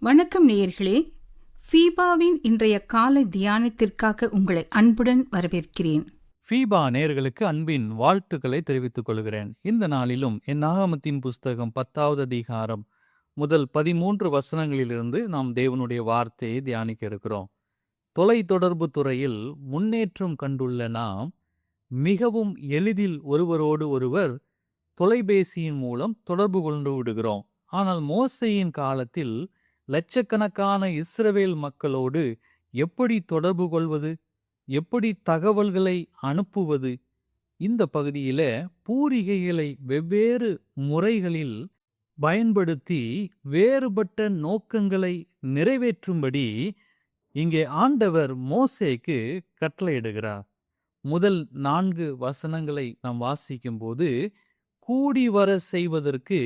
வணக்கம் நேயர்களே. ஃபீபாவின் இன்றைய காலை தியானத்திற்காக உங்களை அன்புடன் வரவேற்கிறேன். ஃபீபா நேயர்களுக்கு அன்பின் வாழ்த்துக்களை தெரிவித்துக் கொள்கிறேன். இந்த நாளிலும் என் ஆகமத்தின் புஸ்தகம் 10வது அதிகாரம் முதல் 13 வசனங்களிலிருந்து நாம் தேவனுடைய வார்த்தையை தியானிக்க இருக்கிறோம். தொலைத்தொடர்பு துறையில் முன்னேற்றம் கண்டுள்ள நாம் மிகவும் எளிதில் ஒருவரோடு ஒருவர் தொலைபேசியின் மூலம் தொடர்பு கொண்டு விடுகிறோம். ஆனால் மோசேயின் காலத்தில் லட்சக்கணக்கான இஸ்ரவேல் மக்களோடு எப்படி தொடர்பு கொள்வது, எப்படி தகவல்களை அனுப்புவது? இந்த பகுதியில பூரிகைகளை வெவ்வேறு முறைகளில் பயன்படுத்தி வேறுபட்ட நோக்கங்களை நிறைவேற்றும்படி இங்கே ஆண்டவர் மோசேக்கு கட்டளையிடுகிறார். முதல் 4 வசனங்களை நாம் வாசிக்கும்போது, கூடி வர செய்வதற்கு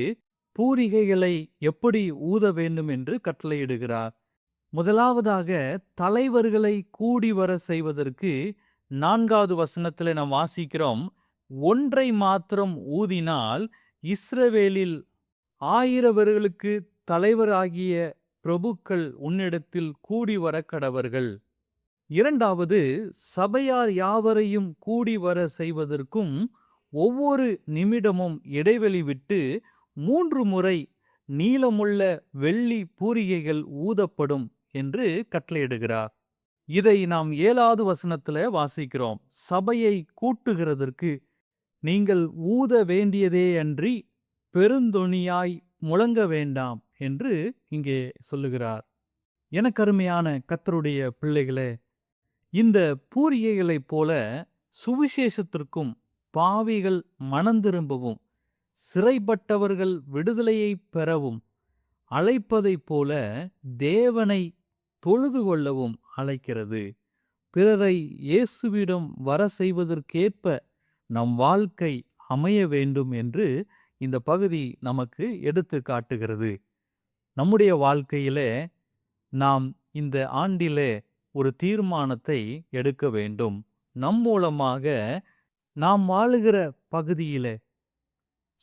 பூரிகைகளை எப்படி ஊத வேண்டும் என்று கட்டளையிடுகிறார். முதலாவதாக தலைவர்களை கூடி வர செய்வதற்கு 4வது வசனத்தில் நாம் வாசிக்கிறோம், ஒன்றை மாத்திரம் ஊதினால் இஸ்ரவேலில் 1000 பேர்களுக்கு தலைவராகிய பிரபுக்கள் உன்னிடத்தில் கூடி வர கடவர்கள். இரண்டாவது, சபையார் யாவரையும் கூடி வர செய்வதற்கும் ஒவ்வொரு நிமிடமும் இடைவெளி விட்டு 3 முறை நீளமுள்ள வெள்ளி பூரிகைகள் ஊதப்படும் என்று கட்டளையிடுகிறார். இதை நாம் 7வது வசனத்துல வாசிக்கிறோம். சபையை கூட்டுகிறதற்கு நீங்கள் ஊத வேண்டியதே அன்றி பெருந்தொனியாய் முழங்க வேண்டாம் என்று இங்கே சொல்லுகிறார். எனக்கருமையான கர்த்தருடைய பிள்ளைகளே, இந்த பூரிகைகளைப் போல சுவிசேஷத்திற்கும் பாவிகள் மனந்திரும்பவும் சிறைப்பட்டவர்கள் விடுதலையை பெறவும் அழைப்பதைப் போல தேவனை தொழுது கொள்ளவும் அழைக்கிறது. பிறரை இயேசுவிடம் வர செய்வதற்கேற்ப நம் வாழ்க்கை அமைய வேண்டும் என்று இந்த பகுதி நமக்கு எடுத்து காட்டுகிறது. நம்முடைய வாழ்க்கையிலே நாம் இந்த ஆண்டிலே ஒரு தீர்மானத்தை எடுக்க வேண்டும். நம் மூலமாக நாம் வாழுகிற பகுதியிலே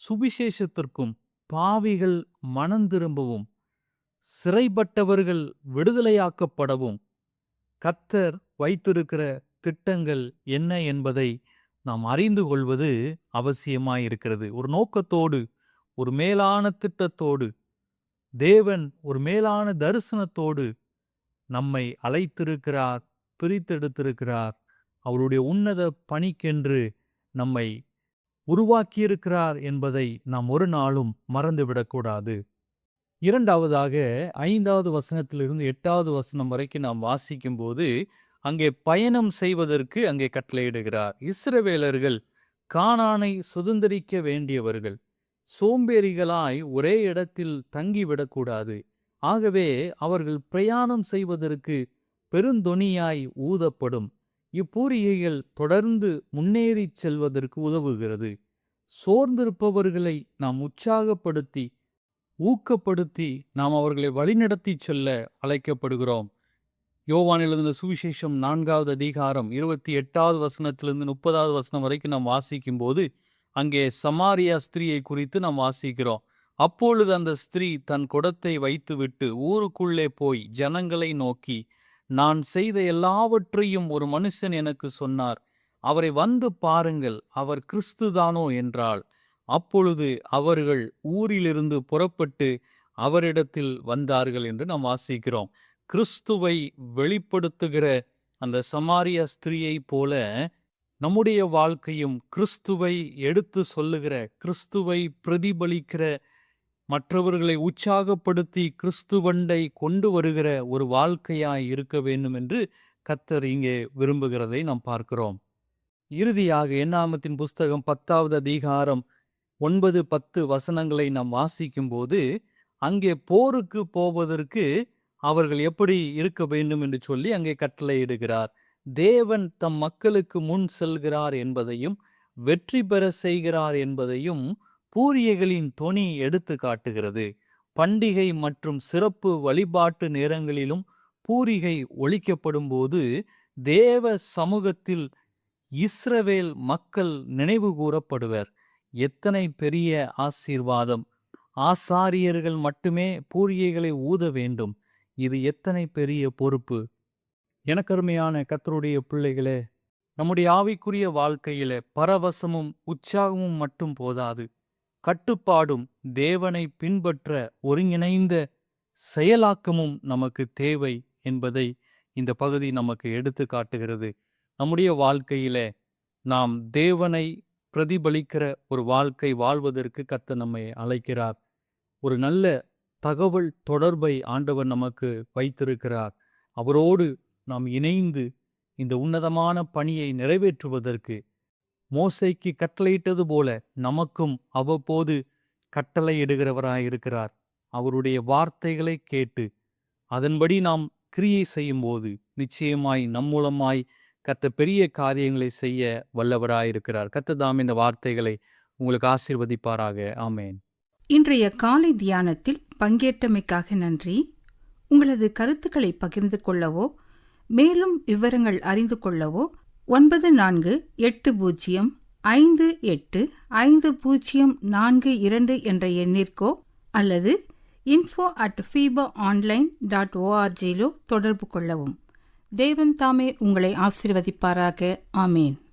சுவிசேஷத்திற்கும் பாவிகள் மனந்திரும்பவும் சிறைப்பட்டவர்கள் விடுதலையாக்கப்படவும் கர்த்தர் வைத்திருக்கிற திட்டங்கள் என்ன என்பதை நாம் அறிந்து கொள்வது அவசியமாயிருக்கிறது. ஒரு நோக்கத்தோடு, ஒரு மேலான திட்டத்தோடு, தேவன் ஒரு மேலான தரிசனத்தோடு நம்மை அழைத்திருக்கிறார், பிரித்தெடுத்திருக்கிறார். அவருடைய உன்னத பணிக்கென்று நம்மை உருவாக்கியிருக்கிறார் என்பதை நாம் ஒரு நாளும் மறந்துவிடக்கூடாது. இரண்டாவதாக 5வது வசனத்திலிருந்து 8வது வசனம் வரைக்கும் நாம் வாசிக்கும்போது அங்கே பயணம் செய்வதற்கு அங்கே கட்டளையிடுகிறார். இஸ்ரவேலர்கள் கானானை சுதந்தரிக்க வேண்டியவர்கள், சோம்பேறிகளாய் ஒரே இடத்தில் தங்கிவிடக்கூடாது. ஆகவே அவர்கள் பிரயாணம் செய்வதற்கு பெருந்தொனியாய் ஊதப்படும். இப்பூரிகைகள் தொடர்ந்து முன்னேறி செல்வதற்கு உதவுகிறது. சோர்ந்திருப்பவர்களை நாம் உற்சாகப்படுத்தி ஊக்கப்படுத்தி நாம் அவர்களை வழிநடத்தி செல்ல அழைக்கப்படுகிறோம். யோவான் எழுதின சுவிசேஷம் 4வது அதிகாரம் 28வது வசனத்திலிருந்து 30வது வசனம் வரைக்கும் நாம் வாசிக்கும்போது அங்கே சமாரியா ஸ்திரீயை குறித்து நாம் வாசிக்கிறோம். அப்பொழுது அந்த ஸ்திரீ தன் குடத்தை வைத்துவிட்டு ஊருக்குள்ளே போய் ஜனங்களை நோக்கி, நான் செய்த எல்லாவற்றையும் ஒரு மனுஷன் எனக்கு சொன்னார், அவரை வந்து பாருங்கள், அவர் கிறிஸ்துதானோ என்றாள். அப்பொழுது அவர்கள் ஊரிலிருந்து புறப்பட்டு அவரிடத்தில் வந்தார்கள் என்று நாம் வாசிக்கிறோம். கிறிஸ்துவை வெளிப்படுத்துகிற அந்த சமாரிய ஸ்திரீயை போல நம்முடைய வாழ்க்கையும் கிறிஸ்துவை எடுத்து சொல்லுகிற, கிறிஸ்துவை பிரதிபலிக்கிற, மற்றவர்களை உற்சாகப்படுத்தி கிறிஸ்துவண்டை கொண்டு வருகிற ஒரு வாழ்க்கையாய் இருக்க வேண்டும் என்று கர்த்தர் இங்கே விரும்புகிறதை நாம் பார்க்கிறோம். இறுதியாக என்னாகமத்தின் புஸ்தகம் 10வது அதிகாரம் 9-10 வசனங்களை நாம் வாசிக்கும்போது அங்கே போருக்கு போவதற்கு அவர்கள் எப்படி இருக்க வேண்டும் என்று சொல்லி அங்கே கட்டளையிடுகிறார். தேவன் தம் மக்களுக்கு முன் செல்கிறார் என்பதையும் வெற்றி பெற செய்கிறார் என்பதையும் பூரிகைகளின் தொனி எடுத்து காட்டுகிறது. பண்டிகை மற்றும் சிறப்பு வழிபாட்டு நேரங்களிலும் பூரிகை ஒலிக்கப்படும் போது தேவ சமூகத்தில் இஸ்ரவேல் மக்கள் நினைவு கூறப்படுவர். எத்தனை பெரிய ஆசீர்வாதம்! ஆசாரியர்கள் மட்டுமே பூரிகைகளை ஊத வேண்டும். இது எத்தனை பெரிய பொறுப்பு! எனக்கருமையான கர்த்தருடைய பிள்ளைகளே, நம்முடைய ஆவிக்குரிய வாழ்க்கையில பரவசமும் உற்சாகமும் மட்டும் போதாது. கட்டுப்பாடும் தேவனை பின்பற்ற ஒருங்கிணைந்த செயலாக்கமும் நமக்கு தேவை என்பதை இந்த பகுதி நமக்கு எடுத்து காட்டுகிறது. நம்முடைய வாழ்க்கையில நாம் தேவனை பிரதிபலிக்கிற ஒரு வாழ்க்கை வாழ்வதற்கு கர்த்தர் நம்மை அழைக்கிறார். ஒரு நல்ல தகவல் தொடர்பை ஆண்டவர் நமக்கு வைத்திருக்கிறார். அவரோடு நாம் இணைந்து இந்த உன்னதமான பணியை நிறைவேற்றுவதற்கு மோசேக்கு கட்டளையிட்டது போல நமக்கும் அவ்வப்போது கட்டளையிடுகிறவராயிருக்கிறார். அவருடைய வார்த்தைகளை கேட்டு அதன்படி நாம் கிரியை செய்யும்போது நிச்சயமாய் நம் மூலமாய் கர்த்தர் பெரிய காரியங்களை செய்ய வல்லவராயிருக்கிறார். கர்த்தர் தாம் இந்த வார்த்தைகளை உங்களுக்கு ஆசீர்வதிப்பாராக. ஆமேன். இன்றைய காலை தியானத்தில் பங்கேற்றமைக்காக நன்றி. உங்களது கருத்துக்களை பகிர்ந்து கொள்ளவோ மேலும் விவரங்கள் அறிந்து கொள்ளவோ 9458585042 என்ற எண்ணிற்கோ அல்லது info@fibaonline.org தொடர்பு கொள்ளவும். தேவன் தாமே உங்களை ஆசீர்வதிப்பாராக. ஆமேன்.